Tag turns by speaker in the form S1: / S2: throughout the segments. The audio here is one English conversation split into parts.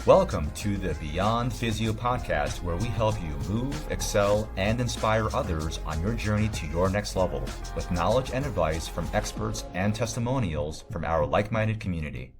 S1: Welcome to the Beyond Physio Podcast, where we help you move, excel, and inspire others on your journey to your next level with knowledge and advice from experts and testimonials from our like-minded community.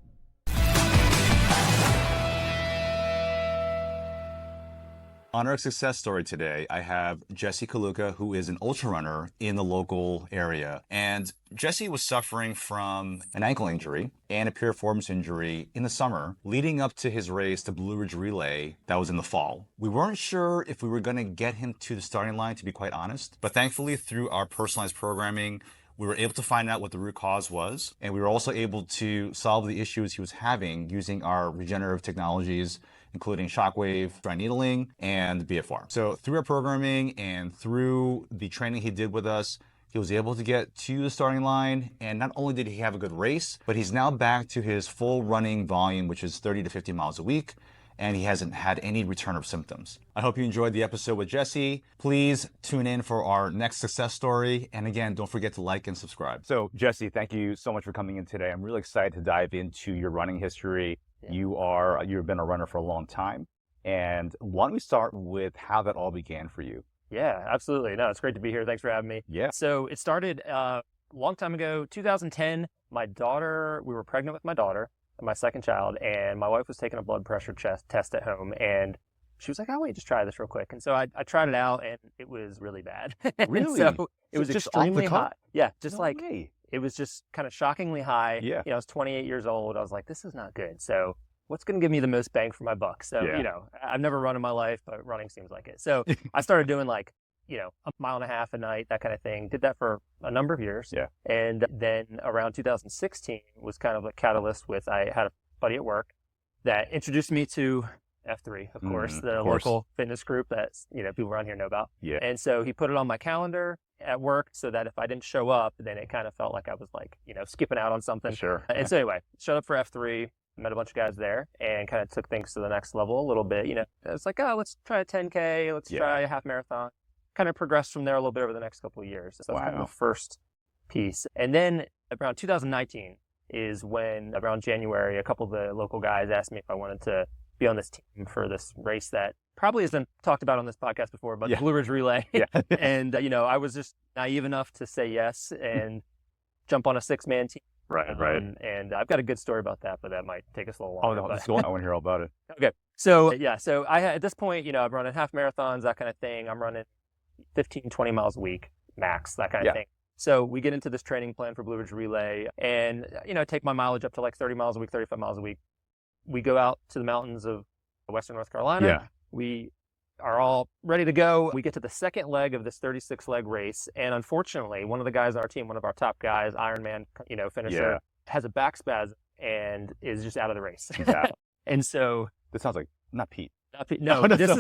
S1: On our success story today, I have Jesse Kaluka, who is an ultrarunner in the local area. And Jesse was suffering from an ankle injury and a piriformis injury in the summer, leading up to his race, the Blue Ridge Relay, that was in the fall. We weren't sure if we were going to get him to the starting line, to be quite honest. But thankfully, through our personalized programming, we were able to find out what the root cause was. And we were also able to solve the issues he was having using our regenerative technologies, including shockwave, dry needling, and BFR. So through our programming and through the training he did with us, he was able to get to the starting line. And not only did he have a good race, but he's now back to his full running volume, which is 30 to 50 miles a week. And he hasn't had any return of symptoms. I hope you enjoyed the episode with Jesse. Please tune in for our next success story. And again, don't forget to like and subscribe. So Jesse, thank you so much for coming in today. I'm really excited to dive into your running history. Yeah. You've been a runner for a long time. And why don't we start with how that all began for you?
S2: Yeah, absolutely. No, it's great to be here. Thanks for having me.
S1: Yeah.
S2: So it started a long time ago, 2010. We were pregnant with my daughter, my second child, and my wife was taking a blood pressure test at home, and she was like, "Oh, wait, just try this real quick." And so I tried it out, and it was really bad.
S1: Really?
S2: So it was
S1: just
S2: extremely
S1: off the cuff?
S2: high. Yeah, just
S1: No
S2: like
S1: way.
S2: it was just kind of shockingly high.
S1: Yeah.
S2: I was 28 years old. I was like, this is not good. So what's going to give me the most bang for my buck? So,
S1: Yeah.
S2: I've never run in my life, but running seems like it. So I started doing like, a mile and a half a night, that kind of thing. Did that for a number of years.
S1: Yeah.
S2: And then around 2016 was kind of a catalyst I had a buddy at work that introduced me to F3, of course, the local fitness group that, people around here know about.
S1: Yeah.
S2: And so he put it on my calendar at work so that if I didn't show up, then it kind of felt like I was like, skipping out on something.
S1: Sure.
S2: And so anyway, showed up for F3, met a bunch of guys there, and kind of took things to the next level a little bit. It's like, oh, let's try a 10K, let's try a half marathon. Kind of progressed from there a little bit over the next couple of years. So that's kind of the first piece. And then around 2019 is when, around January, a couple of the local guys asked me if I wanted to be on this team for this race that probably has been talked about on this podcast before, but the Blue Ridge Relay.
S1: Yeah.
S2: And, I was just naive enough to say yes and jump on a 6-man team.
S1: Right.
S2: And I've got a good story about that, but that might take us a little longer.
S1: Oh, no, let's go on. I want to hear all about it.
S2: Okay. So, so at this point, I'm running half marathons, that kind of thing. I'm running 15, 20 miles a week, max, that kind of thing. So we get into this training plan for Blue Ridge Relay and, take my mileage up to like 30 miles a week, 35 miles a week. We go out to the mountains of Western North Carolina.
S1: Yeah.
S2: We are all ready to go. We get to the second leg of this 36-leg race. And unfortunately, one of the guys on our team, one of our top guys, Ironman, finisher, has a back spasm and is just out of the race.
S1: Yeah.
S2: And so...
S1: This sounds like, not Pete.
S2: No, this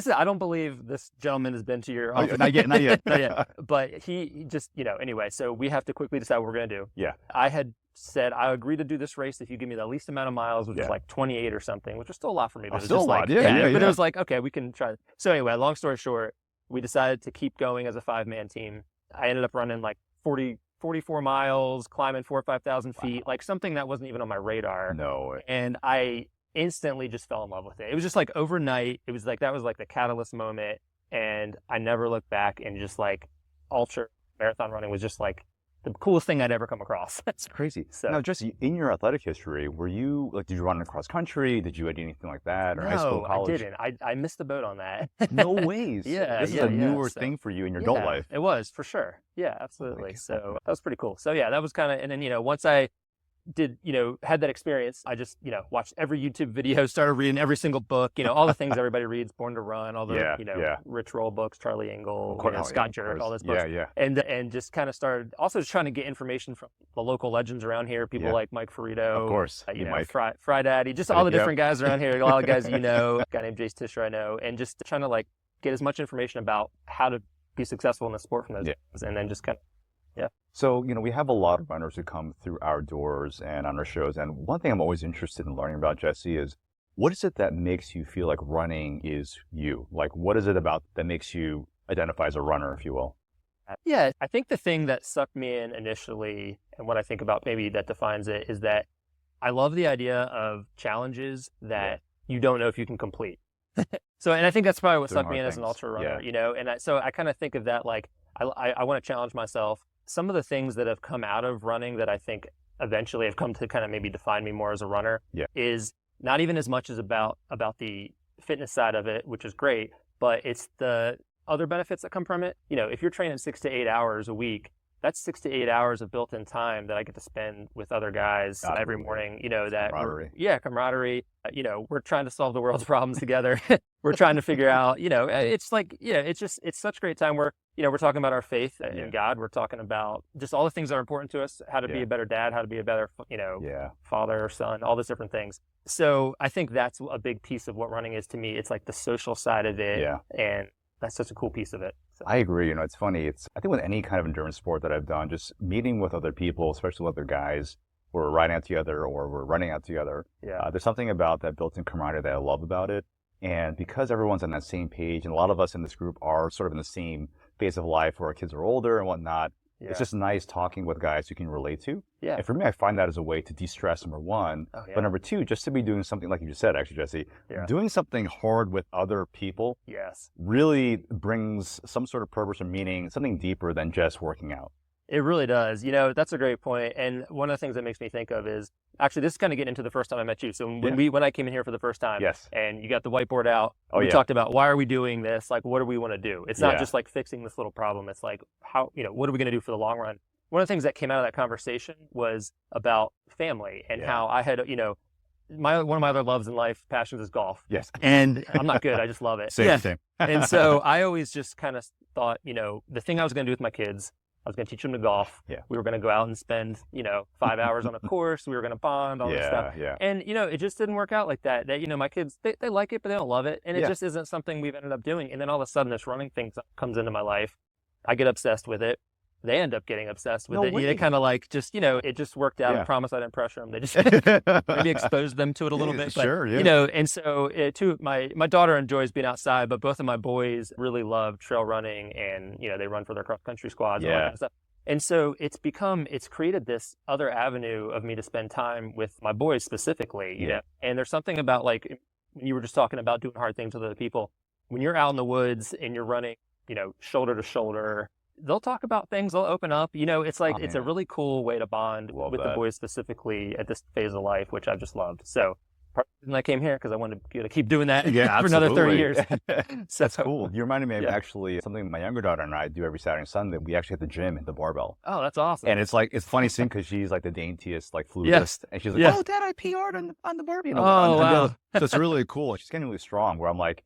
S2: is, I don't believe this gentleman has been to your office.
S1: Not yet.
S2: Not yet. But he just, anyway, so we have to quickly decide what we're going to do.
S1: Yeah.
S2: I had said, I agree to do this race if you give me the least amount of miles, which was like 28 or something, which was still a lot for me. But
S1: still a lot.
S2: But it was like, okay, we can try. So anyway, long story short, we decided to keep going as a 5-man team. I ended up running like 44 miles, climbing 4,000 or 5,000 feet, like something that wasn't even on my radar.
S1: No way.
S2: And I instantly just fell in love with it. It was just like overnight. It was like, that was like the catalyst moment. And I never looked back, and just like ultra marathon running was just like the coolest thing I'd ever come across.
S1: That's crazy.
S2: So,
S1: now, Jesse, in your athletic history, did you run across country? Did you do anything like that? Or high school, college?
S2: I didn't. I missed the boat on that.
S1: No ways. This is a newer thing for you in your adult life.
S2: It was, for sure. Yeah, absolutely. So that was pretty cool. So yeah, that was kind of, and then, once I did, had that experience, I just, watched every YouTube video, started reading every single book, all the things everybody reads, Born to Run, all the, Rich Roll books, Charlie Engle, Scott Jurek, all those books.
S1: Yeah.
S2: And just kind of started also just trying to get information from the local legends around here, people like Mike Ferrito.
S1: Of course.
S2: Mike. Fry Daddy, just all the different guys around here, a lot of guys, a guy named Jace Tischer I know, and just trying to like get as much information about how to be successful in the sport from those guys, and then just kind of,
S1: So, we have a lot of runners who come through our doors and on our shows. And one thing I'm always interested in learning about, Jesse, is what is it that makes you feel like running is you? Like, what is it about that makes you identify as a runner, if you will?
S2: Yeah, I think the thing that sucked me in initially, and what I think about maybe that defines it, is that I love the idea of challenges that you don't know if you can complete. So, and I think that's probably what
S1: Doing
S2: sucked me in
S1: hard
S2: as an
S1: things.
S2: ultra runner,
S1: Yeah.
S2: and so I kind of think of that like, I want to challenge myself. Some of the things that have come out of running that I think eventually have come to kind of maybe define me more as a runner is not even as much as about the fitness side of it, which is great, but it's the other benefits that come from it. If you're training 6 to 8 hours a week, that's 6 to 8 hours of built-in time that I get to spend with other guys every morning.
S1: Camaraderie.
S2: Camaraderie. We're trying to solve the world's problems together. We're trying to figure out, it's like, it's such a great time where, we're talking about our faith in God. We're talking about just all the things that are important to us, how to be a better dad, how to be a better, father or son, all those different things. So I think that's a big piece of what running is to me. It's like the social side of it.
S1: Yeah.
S2: And that's such a cool piece of it. So.
S1: I agree. It's funny. I think with any kind of endurance sport that I've done, just meeting with other people, especially with other guys, we're riding out together or we're running out together.
S2: Yeah.
S1: There's something about that built-in camaraderie that I love about it. And because everyone's on that same page, and a lot of us in this group are sort of in the same phase of life where our kids are older and whatnot, it's just nice talking with guys you can relate to.
S2: Yeah.
S1: And for me, I find that as a way to de-stress, number one. But number two, just to be doing something like you just said, actually, Jesse, doing something hard with other people really brings some sort of purpose or meaning, something deeper than just working out.
S2: It really does. That's a great point. And one of the things that makes me think of is, actually, this is kind of getting into the first time I met you. So when I came in here for the first time, and you got the whiteboard out, we talked about why are we doing this? Like, what do we want to do? It's not just like fixing this little problem. It's like, how, what are we going to do for the long run? One of the things that came out of that conversation was about family and how I had, one of my other loves in life, passions is golf.
S1: Yes.
S2: And I'm not good. I just love it.
S1: Same.
S2: And so I always just kind of thought, the thing I was going to do with my kids, I was going to teach them to golf.
S1: Yeah.
S2: We were going to go out and spend, 5 hours on a course. We were going to bond, all this stuff.
S1: Yeah.
S2: And, it just didn't work out like that. My kids, they like it, but they don't love it. And it just isn't something we've ended up doing. And then all of a sudden this running thing comes into my life. I get obsessed with it. They end up getting obsessed with it. They kind of like just, it just worked out. I promise I didn't pressure them. They just maybe exposed them to it a little bit. But,
S1: sure, yeah.
S2: And so too, my daughter enjoys being outside, but both of my boys really love trail running and, they run for their cross country squads and all that kind of stuff. And so it's created this other avenue of me to spend time with my boys specifically, and there's something about like, when you were just talking about doing hard things with other people, when you're out in the woods and you're running, shoulder to shoulder, they'll talk about things, they'll open up, it's like, it's a really cool way to bond with the boys specifically at this phase of life, which I've just loved. So and I came here because I wanted to keep doing that for another 30 years. So,
S1: that's cool. You reminded me of actually something my younger daughter and I do every Saturday and Sunday. We actually hit the gym at the barbell.
S2: Oh, that's awesome.
S1: And it's funny seeing because she's like the daintiest, like flutist. And she's like, oh, Dad, I PR'd on the Barbie.
S2: Wow.
S1: So it's really cool. She's getting really strong where I'm like,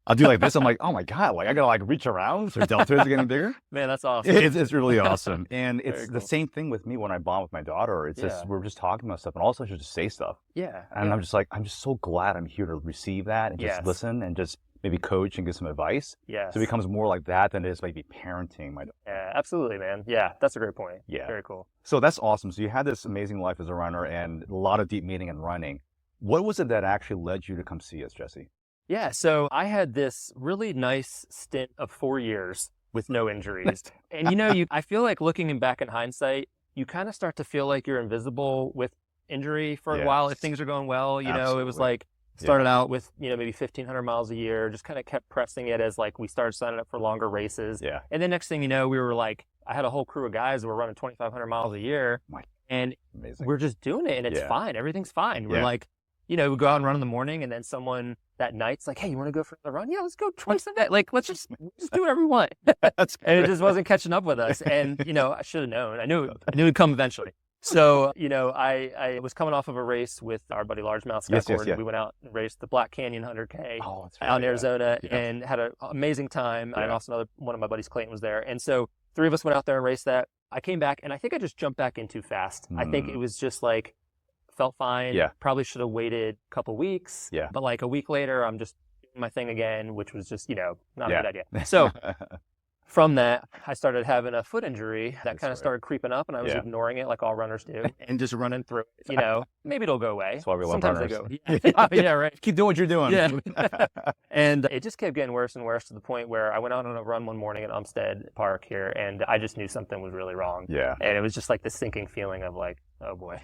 S1: I'll do like this. I'm like, oh my God, like I gotta like reach around. So deltoids are getting bigger.
S2: Man, that's awesome.
S1: It's really awesome. And it's
S2: cool.
S1: The same thing with me when I bond with my daughter. It's just, we're just talking about stuff and also she'll just say stuff.
S2: Yeah.
S1: And I'm just like, I'm just so glad I'm here to receive that and just listen and just maybe coach and give some advice.
S2: Yeah.
S1: So it becomes more like that than it is maybe parenting my daughter.
S2: Yeah, absolutely, man. Yeah, that's a great point.
S1: Yeah.
S2: Very cool.
S1: So that's awesome. So you had this amazing life as a runner and a lot of deep meaning in running. What was it that actually led you to come see us, Jesse?
S2: Yeah, so I had this really nice stint of 4 years with no injuries. And I feel like looking back in hindsight, you kind of start to feel like you're invisible with injury for a while if things are going well. It was like started out with, maybe 1,500 miles a year, just kind of kept pressing it as like we started signing up for longer races. Yeah. And then next thing you know, we were like, I had a whole crew of guys that were running 2,500 miles a year. And we're just doing it and it's fine. Everything's fine. We're like, we go out and run in the morning and then someone that night's like, hey, you want to go for another run? Yeah, let's go twice a day. Like, let's just do whatever we want. And it just wasn't catching up with us. And, I should have known. I knew it'd come eventually. So, I was coming off of a race with our buddy Largemouth Scott Gordon. We went out and raced the Black Canyon 100K out in Arizona and had an amazing time. And also one of my buddies, Clayton, was there. And so 3 of us went out there and raced that. I came back and I think I just jumped back in too fast. I think it was just like, felt fine. Probably should have waited a couple weeks. But like a week later, I'm just doing my thing again, which was just, not a good idea. So from that, I started having a foot injury that kind of started creeping up and I was ignoring it like all runners do and just running through it. Maybe it'll go away.
S1: That's why we love
S2: Sometimes
S1: runners.
S2: They go. Yeah, right.
S1: Keep doing what you're doing.
S2: Yeah. And it just kept getting worse and worse to the point where I went out on a run one morning at Umstead Park here and I just knew something was really wrong.
S1: Yeah.
S2: And it was just like this sinking feeling of like, oh boy.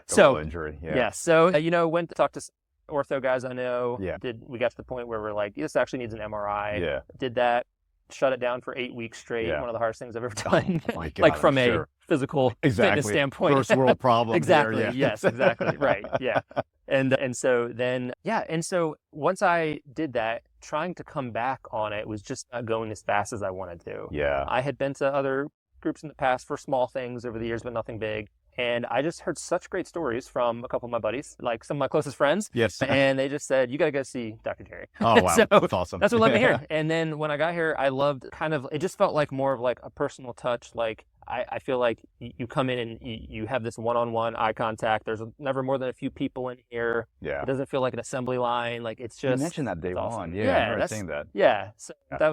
S1: So injury.
S2: So, went to talk to ortho guys I know.
S1: Yeah.
S2: We got to the point where we're like, this actually needs an MRI.
S1: Yeah.
S2: Did that, shut it down for 8 weeks straight.
S1: Yeah.
S2: One of the hardest things I've ever done.
S1: Oh my God,
S2: like from
S1: I'm sure.
S2: a physical fitness standpoint.
S1: First world problem.
S2: Exactly.
S1: There, yeah.
S2: Yes, exactly. Right. Yeah. And so then, and so once I did that, trying to come back on it was just not going as fast as I wanted to.
S1: Yeah.
S2: I had been to other groups in the past for small things over the years, but nothing big. And I just heard such great stories from a couple of my buddies, like some of my closest friends.
S1: Yes.
S2: And they just said, you got to go see Dr. Jerry.
S1: Oh, wow.
S2: So
S1: that's awesome.
S2: that's what led me here. And then when I got here, I loved it just felt like more of like a personal touch. Like I feel like you come in and you have this one-on-one eye contact. There's never more than a few people in here.
S1: Yeah.
S2: It doesn't feel like an assembly line. Like it's just.
S1: You mentioned that day
S2: awesome.
S1: on. Yeah, I remember saying that.
S2: Yeah. So that's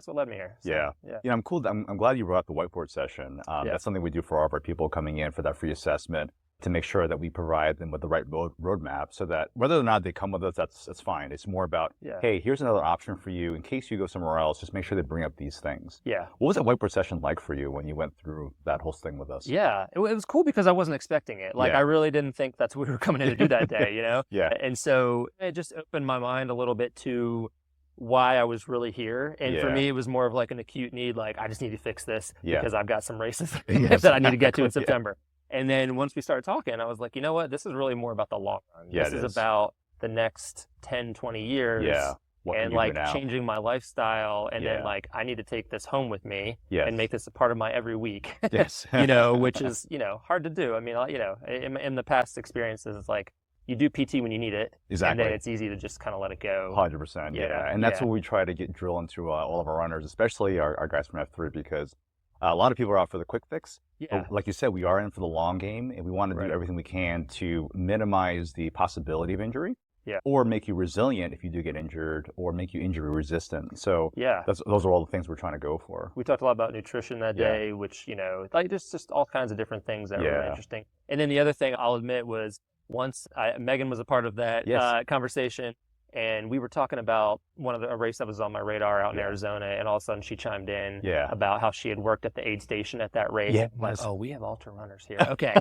S2: what led me here. So,
S1: yeah. You know, I'm cool. I'm glad you brought up the whiteboard session. That's something we do for all of our people coming in for that free assessment, to make sure that we provide them with the right roadmap, so that whether or not they come with us, that's fine. It's more about, hey, here's another option for you in case you go somewhere else. Just make sure they bring up these things.
S2: Yeah.
S1: What was that whiteboard session like for you when you went through that whole thing with us?
S2: Yeah, it was cool because I wasn't expecting it. Like I really didn't think that's what we were coming in to do that day, you know?
S1: Yeah.
S2: And so it just opened my mind a little bit to why I was really here. And for me, it was more of like an acute need. Like I just need to fix this because I've got some races that I need to get to in September. And then once we started talking, I was like, you know what? This is really more about the long run.
S1: Yeah,
S2: this is about the next 10, 20 years.
S1: Yeah.
S2: And like changing my lifestyle. And then like, I need to take this home with me and make this a part of my every week.
S1: Yes.
S2: You know, which is, hard to do. I mean, you know, in the past experiences, it's like you do PT when you need it.
S1: Exactly.
S2: And then it's easy to just kind of let it go.
S1: 100%. Yeah. And that's what we try to drill into all of our runners, especially our guys from F3, because a lot of people are out for the quick fix.
S2: Yeah.
S1: But like you said, we are in for the long game, and we want to do everything we can to minimize the possibility of injury.
S2: Yeah.
S1: Or make you resilient if you do get injured, or make you injury resistant. So those are all the things we're trying to go for.
S2: We talked a lot about nutrition that day, which, like just all kinds of different things that were really interesting. And then the other thing I'll admit was once Megan was a part of that conversation, and we were talking about a race that was on my radar out in Arizona, and all of a sudden she chimed in about how she had worked at the aid station at that race. Yeah. Like, oh, we have ultra runners here. Okay.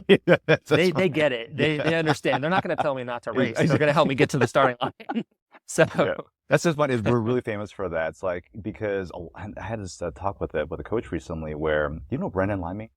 S2: They get it. They understand. They're not going to tell me not to race. They're going to help me get to the starting line. So
S1: that's just funny. We're really famous for that. It's like, because I had this talk with a coach recently where, you know Brendan Limey?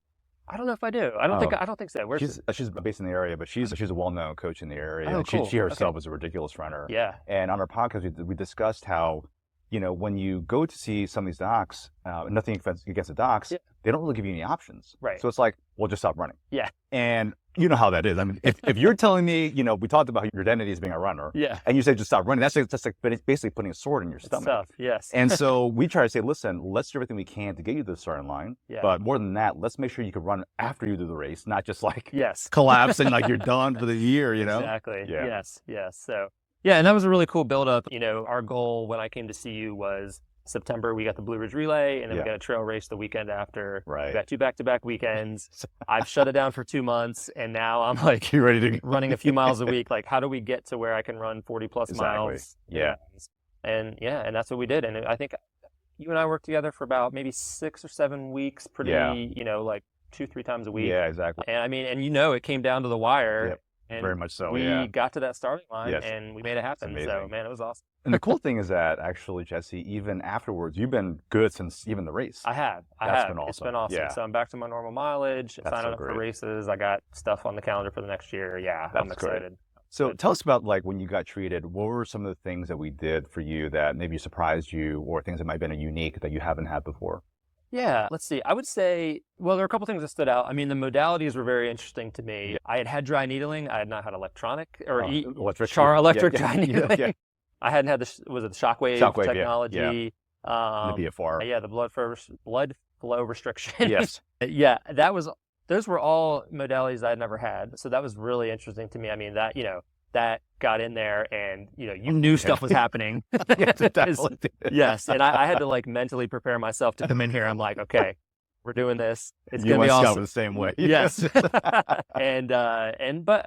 S2: I don't know if I do. I don't think so.
S1: She's based in the area, but she's a well-known coach in the area.
S2: Oh, cool.
S1: She herself is a ridiculous runner.
S2: Yeah.
S1: And on our podcast, we discussed how, when you go to see some of these docs, nothing against the docs, they don't really give you any options.
S2: Right.
S1: So it's like, well, just stop running.
S2: Yeah.
S1: And you know how that is. I mean, if you're telling me, we talked about your identity as being a runner.
S2: Yeah.
S1: And you say just stop running, that's like basically putting a sword in your stomach.
S2: Tough, yes.
S1: And so we try to say, listen, let's do everything we can to get you to the starting line.
S2: Yeah.
S1: But more than that, let's make sure you can run after you do the race, not just like
S2: yes.
S1: collapse and like you're done for the year,
S2: Exactly.
S1: Yeah.
S2: Yes. So, and that was a really cool build-up. Our goal when I came to see you was September, we got the Blue Ridge Relay, and then we got a trail race the weekend after.
S1: Right.
S2: We got 2 back-to-back weekends. I've shut it down for 2 months, and now I'm like,
S1: you ready to
S2: running a few miles a week. Like, how do we get to where I can run 40-plus miles?
S1: Yeah.
S2: And that's what we did. And I think you and I worked together for about maybe 6 or 7 weeks, pretty, like 2-3 times a week.
S1: Yeah, exactly.
S2: And I mean, it came down to the wire.
S1: Yep.
S2: And
S1: very much so.
S2: We got to that starting line and we made it happen. So, man, it was awesome.
S1: And the cool thing is that actually, Jesse, even afterwards, you've been good since even the race.
S2: I have.
S1: Been awesome.
S2: It's been awesome.
S1: Yeah.
S2: So I'm back to my normal mileage, signing up for races. I got stuff on the calendar for the next year. Yeah, I'm excited.
S1: So tell us about like when you got treated, what were some of the things that we did for you that maybe surprised you, or things that might have been unique that you haven't had before?
S2: Yeah, let's see. I would say, there are a couple things that stood out. I mean, the modalities were very interesting to me. Yeah. I had dry needling. I had not had electronic or electric dry needling. Yeah. I hadn't had the shockwave technology.
S1: The BFR.
S2: Yeah, the blood flow restriction.
S1: Yes.
S2: Yeah, those were all modalities I had never had. So that was really interesting to me. I mean, that got in there and, you knew stuff was happening. Yes. And I had to like mentally prepare myself to come in here. I'm like, okay, we're doing this. It's going to be awesome.
S1: The same way.
S2: Yes. But I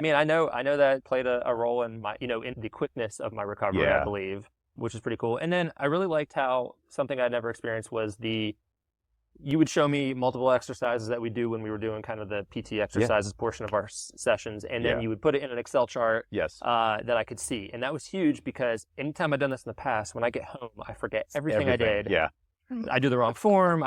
S2: mean, I know that played a role in my, in the quickness of my recovery, I believe, which is pretty cool. And then I really liked how something I'd never experienced was you would show me multiple exercises that we do when we were doing kind of the PT exercises portion of our sessions. And then you would put it in an Excel chart that I could see. And that was huge because anytime I've done this in the past, when I get home, I forget everything I did.
S1: Yeah.
S2: I do the wrong form.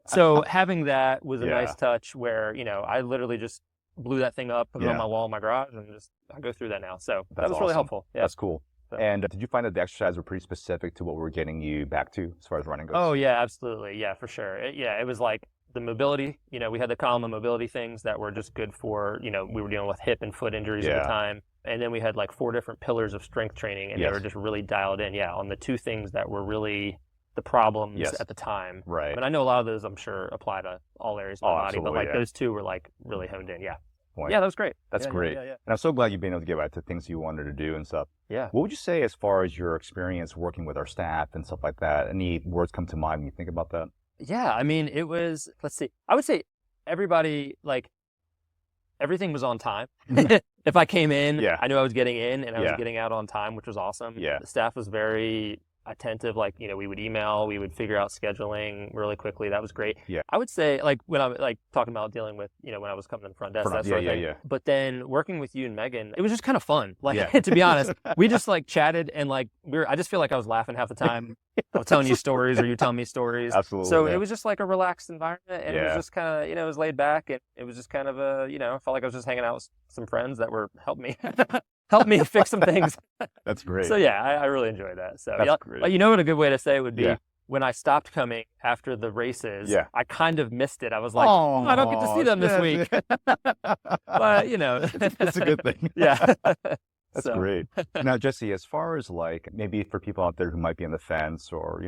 S2: So having that was a nice touch where, I literally just blew that thing up, put it on my wall in my garage, and I go through that now. So that was really helpful. Yeah.
S1: That's cool. So. And did you find that the exercises were pretty specific to what we were getting you back to as far as running goes?
S2: Oh, yeah, absolutely. Yeah, for sure. It was like the mobility. We had the column of mobility things that were just good for, we were dealing with hip and foot injuries at the time. And then we had like 4 different pillars of strength training, and they were just really dialed in, on the 2 things that were really the problems at the time.
S1: Right.
S2: I mean, I know a lot of those, I'm sure, apply to all areas of my body, but like those 2 were like really honed in. Yeah.
S1: Point.
S2: Yeah, that was great.
S1: That's great. Yeah. And I'm so glad you've been able to get back to things you wanted to do and stuff.
S2: Yeah.
S1: What would you say as far as your experience working with our staff and stuff like that? Any words come to mind when you think about that?
S2: Yeah, I mean, it was, let's see, I would say everybody, like, everything was on time. If I came in, I knew I was getting in and I was getting out on time, which was awesome.
S1: Yeah.
S2: The staff was very attentive. Like, we would email, we would figure out scheduling really quickly. That was great.
S1: Yeah.
S2: I would say, like, when I'm like talking about dealing with, when I was coming to the front desk, that sort of thing.
S1: Yeah.
S2: But then working with you and Megan, it was just kind of fun. Like, to be honest, we just like chatted and like I just feel like I was laughing half the time. I was telling you stories or you telling me stories.
S1: Absolutely.
S2: So it was just like a relaxed environment, and it was just kind of, it was laid back, and it was just kind of a, I felt like I was just hanging out with some friends that were helping me fix some things.
S1: That's great.
S2: So I really enjoyed that. So
S1: that's great.
S2: What a good way to say it would be, when I stopped coming after the races, I kind of missed it. I was like, I don't get to see them this week. But
S1: it's a good thing.
S2: Yeah.
S1: That's great. Now, Jesse, as far as like maybe for people out there who might be on the fence, or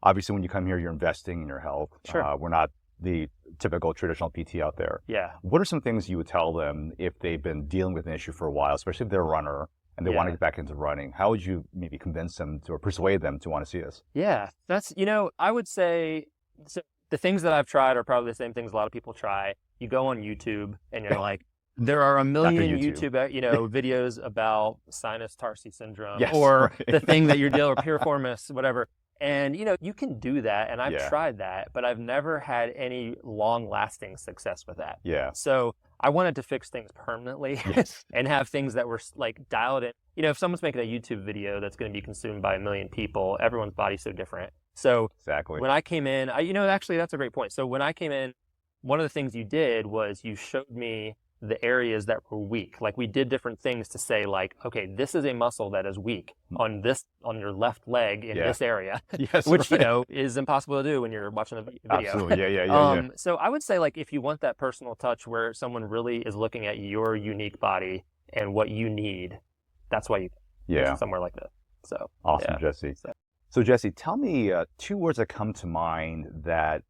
S1: obviously when you come here, you're investing in your health.
S2: Sure.
S1: We're not the typical traditional PT out there.
S2: Yeah.
S1: What are some things you would tell them if they've been dealing with an issue for a while, especially if they're a runner and they want to get back into running? How would you maybe convince them or persuade them to want to see this?
S2: Yeah, that's, I would say, so the things that I've tried are probably the same things a lot of people try. You go on YouTube and you're like, there are a million YouTube videos about sinus tarsi syndrome or the thing that you're dealing with, piriformis, whatever. And, you can do that, and I've tried that, but I've never had any long-lasting success with that.
S1: Yeah.
S2: So I wanted to fix things permanently and have things that were, like, dialed in. If someone's making a YouTube video that's going to be consumed by 1 million people, everyone's body's so different. So when I came in, actually, that's a great point. So when I came in, one of the things you did was you showed me the areas that were weak. Like, we did different things to say, like, okay, this is a muscle that is weak on your left leg in this area, which, is impossible to do when you're watching a video.
S1: Absolutely. Yeah.
S2: So I would say, like, if you want that personal touch where someone really is looking at your unique body and what you need, that's why you go somewhere like this. So
S1: awesome, Jesse. So Jesse, tell me 2 words that come to mind that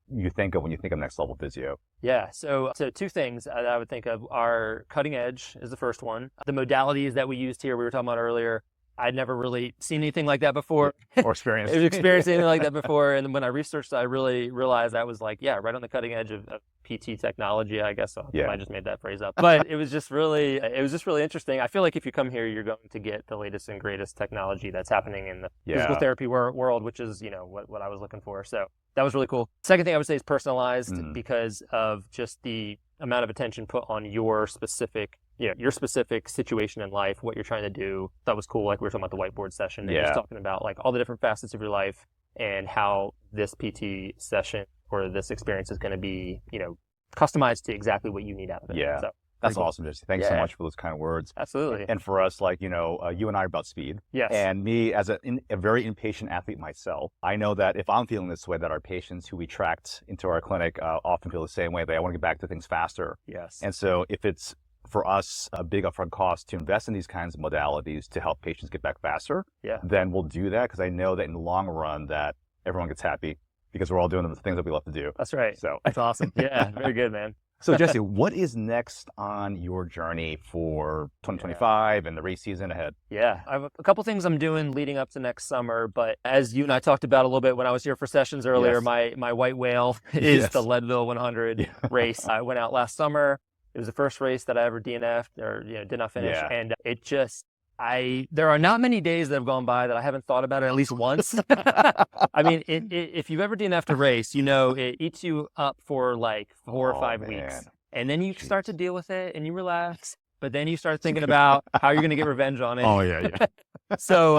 S1: you think of when you think of next level physio.
S2: Yeah, so 2 things that I would think of are cutting edge is the first one. The modalities that we used here, we were talking about earlier, I'd never really seen anything like that before.
S1: Or experienced.
S2: Experienced anything like that before. And when I researched, I really realized that was like, right on the cutting edge of PT technology, I guess. I just made that phrase up. But it was just really interesting. I feel like if you come here, you're going to get the latest and greatest technology that's happening in the physical therapy world, which is, what I was looking for. So that was really cool. Second thing I would say is personalized because of just the amount of attention put on your specific situation in life, what you're trying to do. That was cool. Like, we were talking about the whiteboard session and just talking about like all the different facets of your life and how this PT session or this experience is going to be, customized to exactly what you need out of it.
S1: Yeah.
S2: So,
S1: that's awesome, Jesse. Thanks so much for those kind of words.
S2: Absolutely.
S1: And for us, like, you and I are about speed.
S2: Yes.
S1: And me, as a very impatient athlete myself, I know that if I'm feeling this way, that our patients who we tracked into our clinic often feel the same way. They want to get back to things faster.
S2: Yes.
S1: And so if it's, for us, a big upfront cost to invest in these kinds of modalities to help patients get back faster, then we'll do that, because I know that in the long run that everyone gets happy because we're all doing the things that we love to do.
S2: That's right.
S1: So
S2: that's awesome. Yeah, very good, man.
S1: So Jesse, what is next on your journey for 2025 and the race season ahead?
S2: Yeah, I have a couple things I'm doing leading up to next summer, but as you and I talked about a little bit when I was here for sessions earlier, my white whale is the Leadville 100 race. I went out last summer. It was the first race that I ever DNF'd or did not finish, and There are not many days that have gone by that I haven't thought about it at least once. I mean, if you've ever DNF'd a race, it eats you up for like 4 or 5 weeks. And then you start to deal with it and you relax. But then you start thinking about how you're going to get revenge on it.
S1: Oh, yeah.
S2: So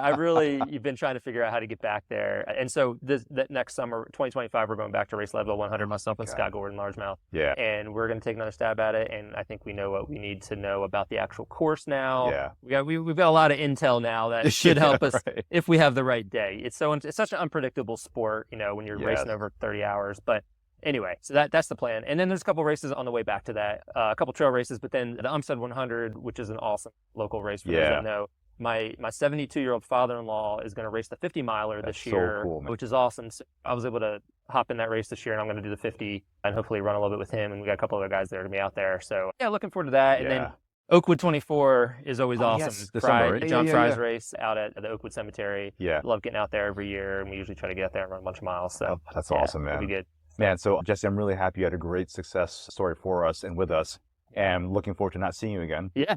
S2: you've been trying to figure out how to get back there. And so that next summer, 2025, we're going back to race Leadville 100, myself and Scott Gordon, largemouth.
S1: Yeah.
S2: And we're going to take another stab at it. And I think we know what we need to know about the actual course now.
S1: Yeah.
S2: We've got a lot of intel now that should help us if we have the right day. It's such an unpredictable sport, when you're racing over 30 hours. But anyway, so that's the plan. And then there's a couple races on the way back to that, a couple trail races, but then the Umstead 100, which is an awesome local race for those that know. My 72-year-old father-in-law is going to race the 50 miler this year,
S1: so cool,
S2: which is awesome. So I was able to hop in that race this year, and I'm going to do the 50 and hopefully run a little bit with him. And we got a couple other guys that are going to be out there. So yeah, looking forward to that. And then Oakwood 24 is always awesome.
S1: Yes, December, right?
S2: John Fry's race out at the Oakwood Cemetery.
S1: Yeah.
S2: Love getting out there every year, and we usually try to get out there and run a bunch of miles. So
S1: that's awesome, man.
S2: It'll be good.
S1: Man, so Jesse, I'm really happy you had a great success story for us and with us. And looking forward to not seeing you again.
S2: Yeah,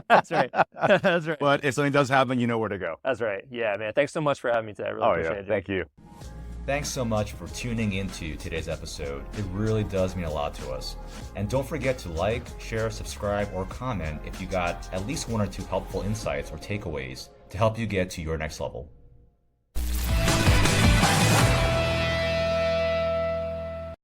S2: that's right. That's right.
S1: But if something does happen, you know where to go.
S2: That's right. Yeah, man. Thanks so much for having me today. I really appreciate it.
S1: Thank you. Thanks so much for tuning into today's episode. It really does mean a lot to us. And don't forget to like, share, subscribe, or comment if you got at least 1 or 2 helpful insights or takeaways to help you get to your next level.